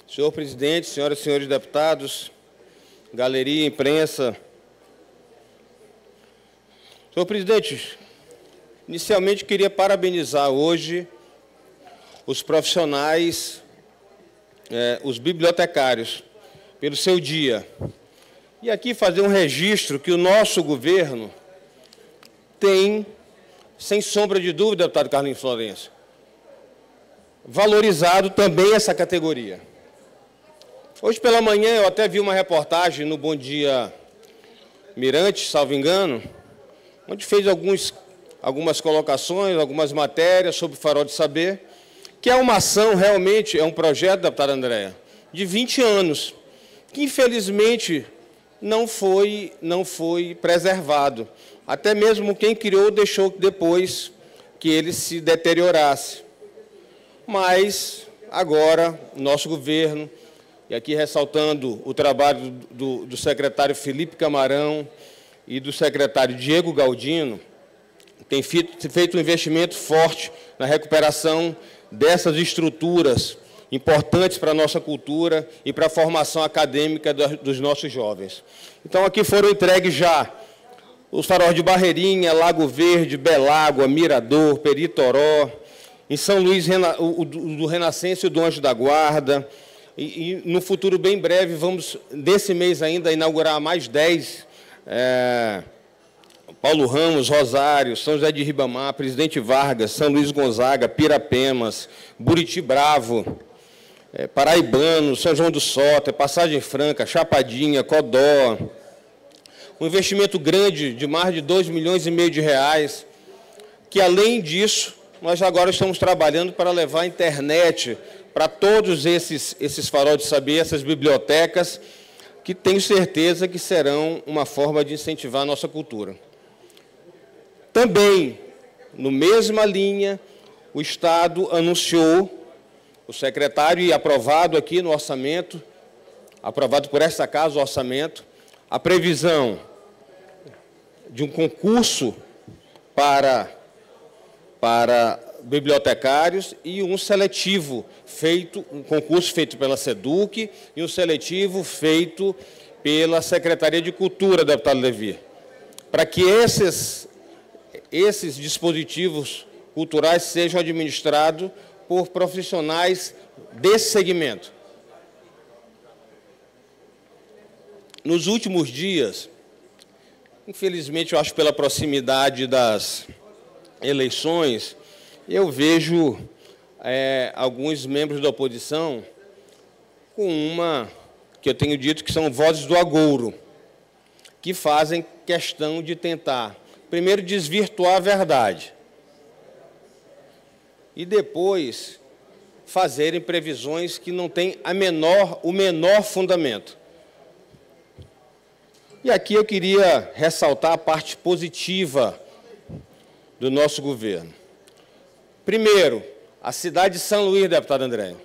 Senhor presidente, senhoras e senhores deputados, galeria, imprensa. Senhor presidente, inicialmente queria parabenizar hoje os profissionais, os bibliotecários, pelo seu dia. E aqui fazer um registro que o nosso governo tem, sem sombra de dúvida, deputado Carlinhos Florencio, valorizado também essa categoria. Hoje pela manhã eu até vi uma reportagem no Bom Dia Mirante, salvo engano, onde fez algumas colocações, algumas matérias sobre o Farol de Saber, que é uma ação, realmente, é um projeto, deputada Andréa, de 20 anos, que infelizmente não foi preservado. Até mesmo quem criou deixou depois que ele se deteriorasse. Mas agora o nosso governo, e aqui ressaltando o trabalho do secretário Felipe Camarão e do secretário Diego Galdino, tem feito um investimento forte na recuperação dessas estruturas importantes para a nossa cultura e para a formação acadêmica dos nossos jovens. Então, aqui foram entregues já os faróis de Barreirinha, Lago Verde, Belágua, Mirador, Peritoró, em São Luís, o do Renascença e o do Anjo da Guarda, e no futuro bem breve, vamos, desse mês ainda, inaugurar mais 10, Paulo Ramos, Rosário, São José de Ribamar, Presidente Vargas, São Luís Gonzaga, Pirapemas, Buriti Bravo, Paraibano, São João do Sota, Passagem Franca, Chapadinha, Codó. Um investimento grande de mais de 2,5 milhões de reais, que, além disso, nós agora estamos trabalhando para levar a internet para todos esses faróis de saber, essas bibliotecas, que tenho certeza que serão uma forma de incentivar a nossa cultura. Também, no mesma linha, o Estado anunciou, o secretário, e aprovado aqui no orçamento, aprovado por esta casa o orçamento, a previsão de um concurso para bibliotecários e um seletivo um concurso feito pela SEDUC e um seletivo feito pela Secretaria de Cultura, deputado Levi, para que esses dispositivos culturais sejam administrados por profissionais desse segmento. Nos últimos dias, infelizmente, eu acho pela proximidade das eleições, eu vejo alguns membros da oposição com que eu tenho dito que são vozes do agouro, que fazem questão de tentar, primeiro, desvirtuar a verdade e depois fazerem previsões que não têm o menor fundamento. E aqui eu queria ressaltar a parte positiva do nosso governo. Primeiro, a cidade de São Luís, deputado André,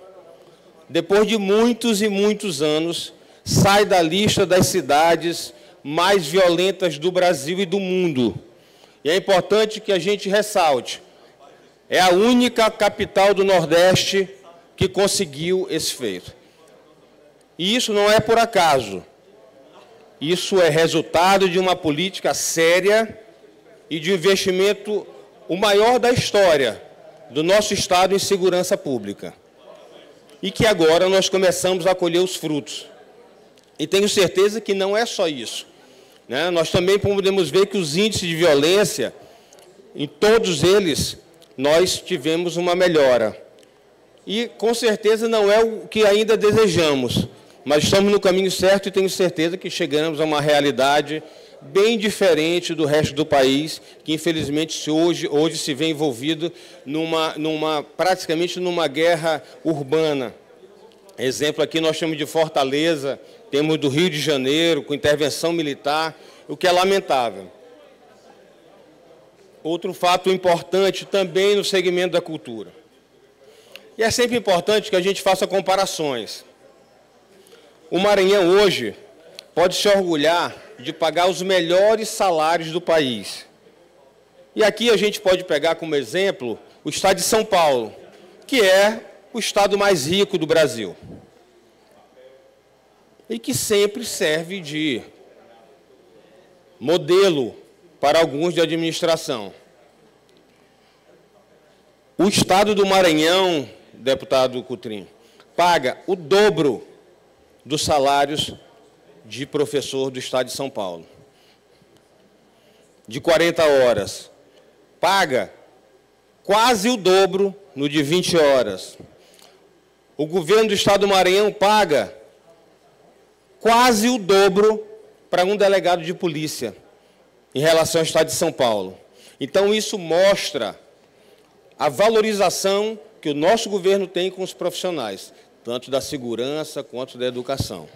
depois de muitos e muitos anos, sai da lista das cidades mais violentas do Brasil e do mundo. E é importante que a gente ressalte, é a única capital do Nordeste que conseguiu esse feito. E isso não é por acaso. Isso é resultado de uma política séria e de um investimento, o maior da história do nosso Estado em segurança pública. E que agora nós começamos a colher os frutos. E tenho certeza que não é só isso, né? Nós também podemos ver que os índices de violência, em todos eles, nós tivemos uma melhora. E, com certeza, não é o que ainda desejamos, mas estamos no caminho certo e tenho certeza que chegamos a uma realidade bem diferente do resto do país, que, infelizmente, hoje se vê envolvido praticamente numa guerra urbana. Exemplo, aqui nós temos de Fortaleza, temos do Rio de Janeiro, com intervenção militar, o que é lamentável. Outro fato importante também no segmento da cultura. E é sempre importante que a gente faça comparações. O Maranhão hoje pode se orgulhar de pagar os melhores salários do país. E aqui a gente pode pegar como exemplo o estado de São Paulo, que é o estado mais rico do Brasil. e que sempre serve de modelo para alguns de administração. O Estado do Maranhão, deputado Coutrinho, paga o dobro dos salários de professor do Estado de São Paulo. De 40 horas. Paga quase o dobro no de 20 horas. O governo do Estado do Maranhão paga quase o dobro para um delegado de polícia em relação ao Estado de São Paulo. Então, isso mostra a valorização que o nosso governo tem com os profissionais, tanto da segurança quanto da educação.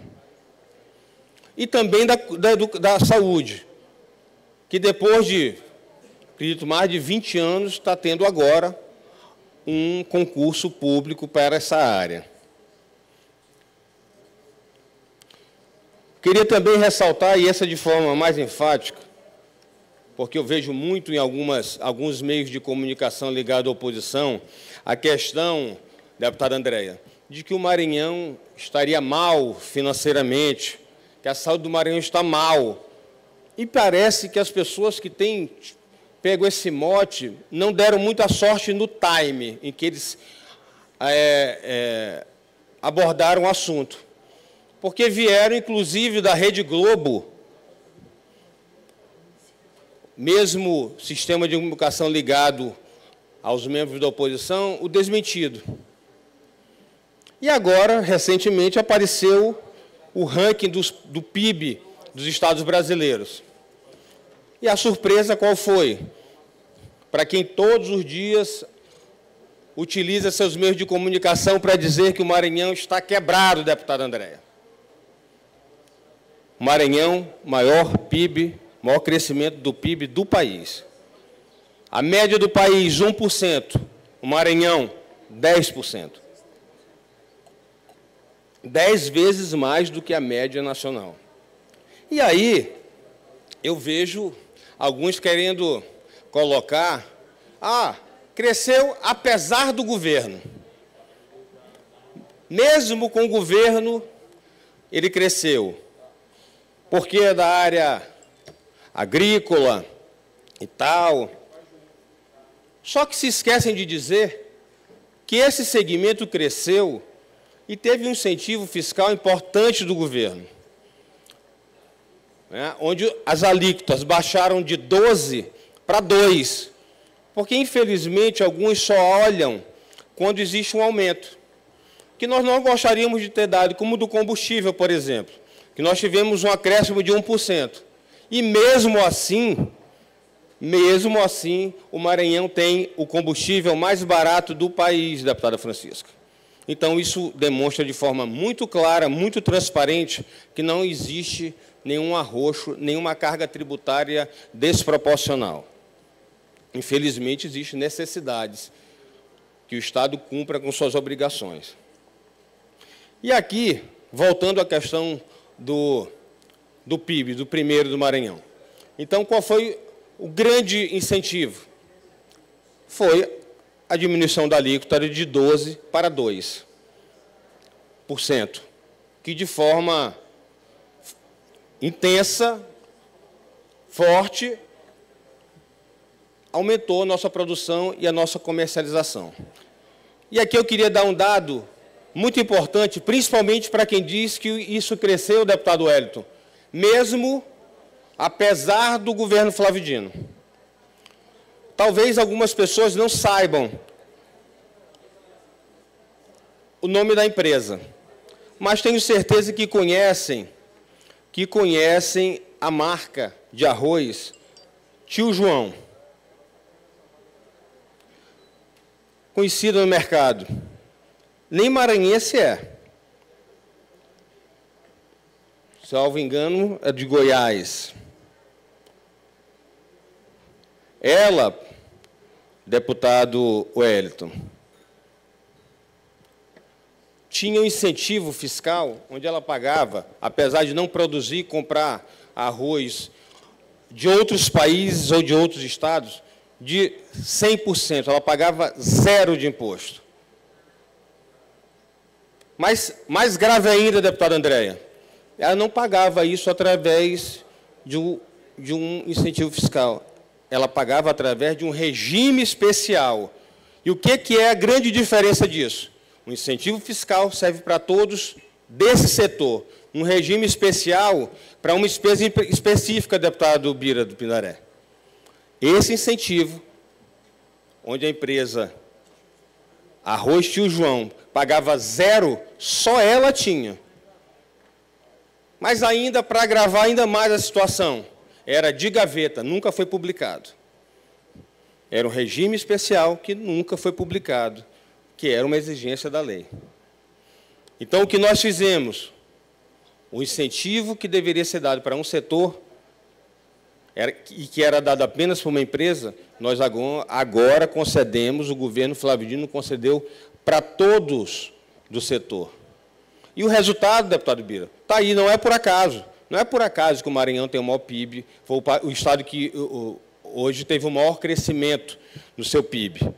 E também da saúde, que depois de, acredito, mais de 20 anos, está tendo agora um concurso público para essa área. Queria também ressaltar, e essa de forma mais enfática, porque eu vejo muito em alguns meios de comunicação ligados à oposição, a questão, deputada Andréia, de que o Maranhão estaria mal financeiramente, que a saúde do Maranhão está mal. E parece que as pessoas que têm pego esse mote não deram muita sorte no time em que eles abordaram o assunto. Porque vieram, inclusive, da Rede Globo, mesmo sistema de comunicação ligado aos membros da oposição, o desmentido. E agora, recentemente, apareceu o ranking do PIB dos estados brasileiros. E a surpresa qual foi? Para quem todos os dias utiliza seus meios de comunicação para dizer que o Maranhão está quebrado, deputada Andréia. O Maranhão, maior PIB, maior crescimento do PIB do país. A média do país, 1%. O Maranhão, 10%. 10 vezes mais do que a média nacional. E aí, eu vejo alguns querendo colocar, cresceu apesar do governo. Mesmo com o governo, ele cresceu. Porque é da área agrícola e tal. Só que se esquecem de dizer que esse segmento cresceu e teve um incentivo fiscal importante do governo, né, onde as alíquotas baixaram de 12 para 2, porque, infelizmente, alguns só olham quando existe um aumento, que nós não gostaríamos de ter dado, como do combustível, por exemplo, que nós tivemos um acréscimo de 1%. E, mesmo assim, o Maranhão tem o combustível mais barato do país, deputada Francisca. Então, isso demonstra de forma muito clara, muito transparente, que não existe nenhum arroxo, nenhuma carga tributária desproporcional. Infelizmente, existem necessidades que o Estado cumpra com suas obrigações. E aqui, voltando à questão do PIB, do primeiro do Maranhão. Então, qual foi o grande incentivo? Foi a diminuição da alíquota de 12% para 2%, que de forma intensa, forte, aumentou a nossa produção e a nossa comercialização. E aqui eu queria dar um dado muito importante, principalmente para quem diz que isso cresceu, deputado Wellington, mesmo apesar do governo Flávio Dino. Talvez algumas pessoas não saibam o nome da empresa, mas tenho certeza que conhecem a marca de arroz Tio João, conhecida no mercado. Nem maranhense é. Salvo engano, é de Goiás. Ela, deputado Wellington, tinha um incentivo fiscal onde ela pagava, apesar de não produzir e comprar arroz de outros países ou de outros estados, de 100%. Ela pagava 0 de imposto. Mas, mais grave ainda, deputada Andréia, ela não pagava isso através de um incentivo fiscal. Ela pagava através de um regime especial. E o que é a grande diferença disso? O incentivo fiscal serve para todos desse setor. Um regime especial para uma despesa específica, deputado Bira do Pindaré. Esse incentivo, onde a empresa Arroz Tio João pagava 0, só ela tinha. Mas ainda, para agravar ainda mais a situação, era de gaveta, nunca foi publicado. Era um regime especial que nunca foi publicado, que era uma exigência da lei. Então, o que nós fizemos? O incentivo que deveria ser dado para um setor, e que era dado apenas para uma empresa, nós agora concedemos, o governo Flávio Dino concedeu para todos do setor. E o resultado, deputado Bira, está aí, não é por acaso. Não é por acaso que o Maranhão tem o maior PIB, foi o estado que hoje teve o maior crescimento no seu PIB.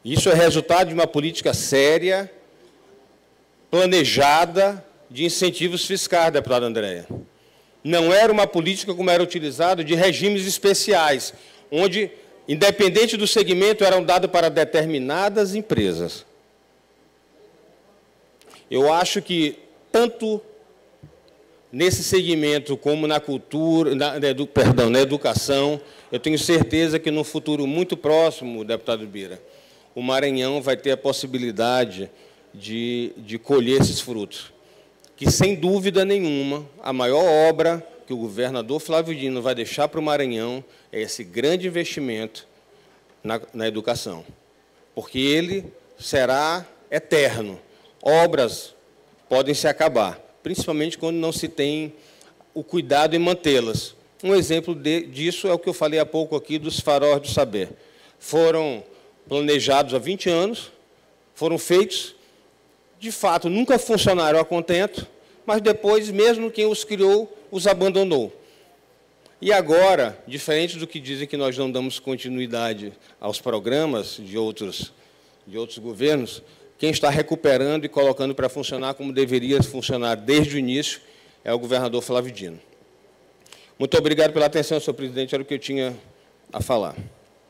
Isso é resultado de uma política séria, planejada, de incentivos fiscais, deputada Andréia. Não era uma política como era utilizado de regimes especiais, onde, independente do segmento, eram dados para determinadas empresas. Eu acho que, tanto nesse segmento como na cultura, na educação, eu tenho certeza que, no futuro muito próximo, deputado Bira, o Maranhão vai ter a possibilidade de colher esses frutos. Que, sem dúvida nenhuma, a maior obra que o governador Flávio Dino vai deixar para o Maranhão é esse grande investimento na educação, porque ele será eterno. Obras podem se acabar, principalmente quando não se tem o cuidado em mantê-las. Um exemplo disso é o que eu falei há pouco aqui dos faróis do saber. Foram planejados há 20 anos, foram feitos, de fato, nunca funcionaram a contento, mas depois, mesmo quem os criou, os abandonou. E agora, diferente do que dizem que nós não damos continuidade aos programas de outros governos, quem está recuperando e colocando para funcionar como deveria funcionar desde o início é o governador Flávio Dino. Muito obrigado pela atenção, senhor presidente, era o que eu tinha a falar.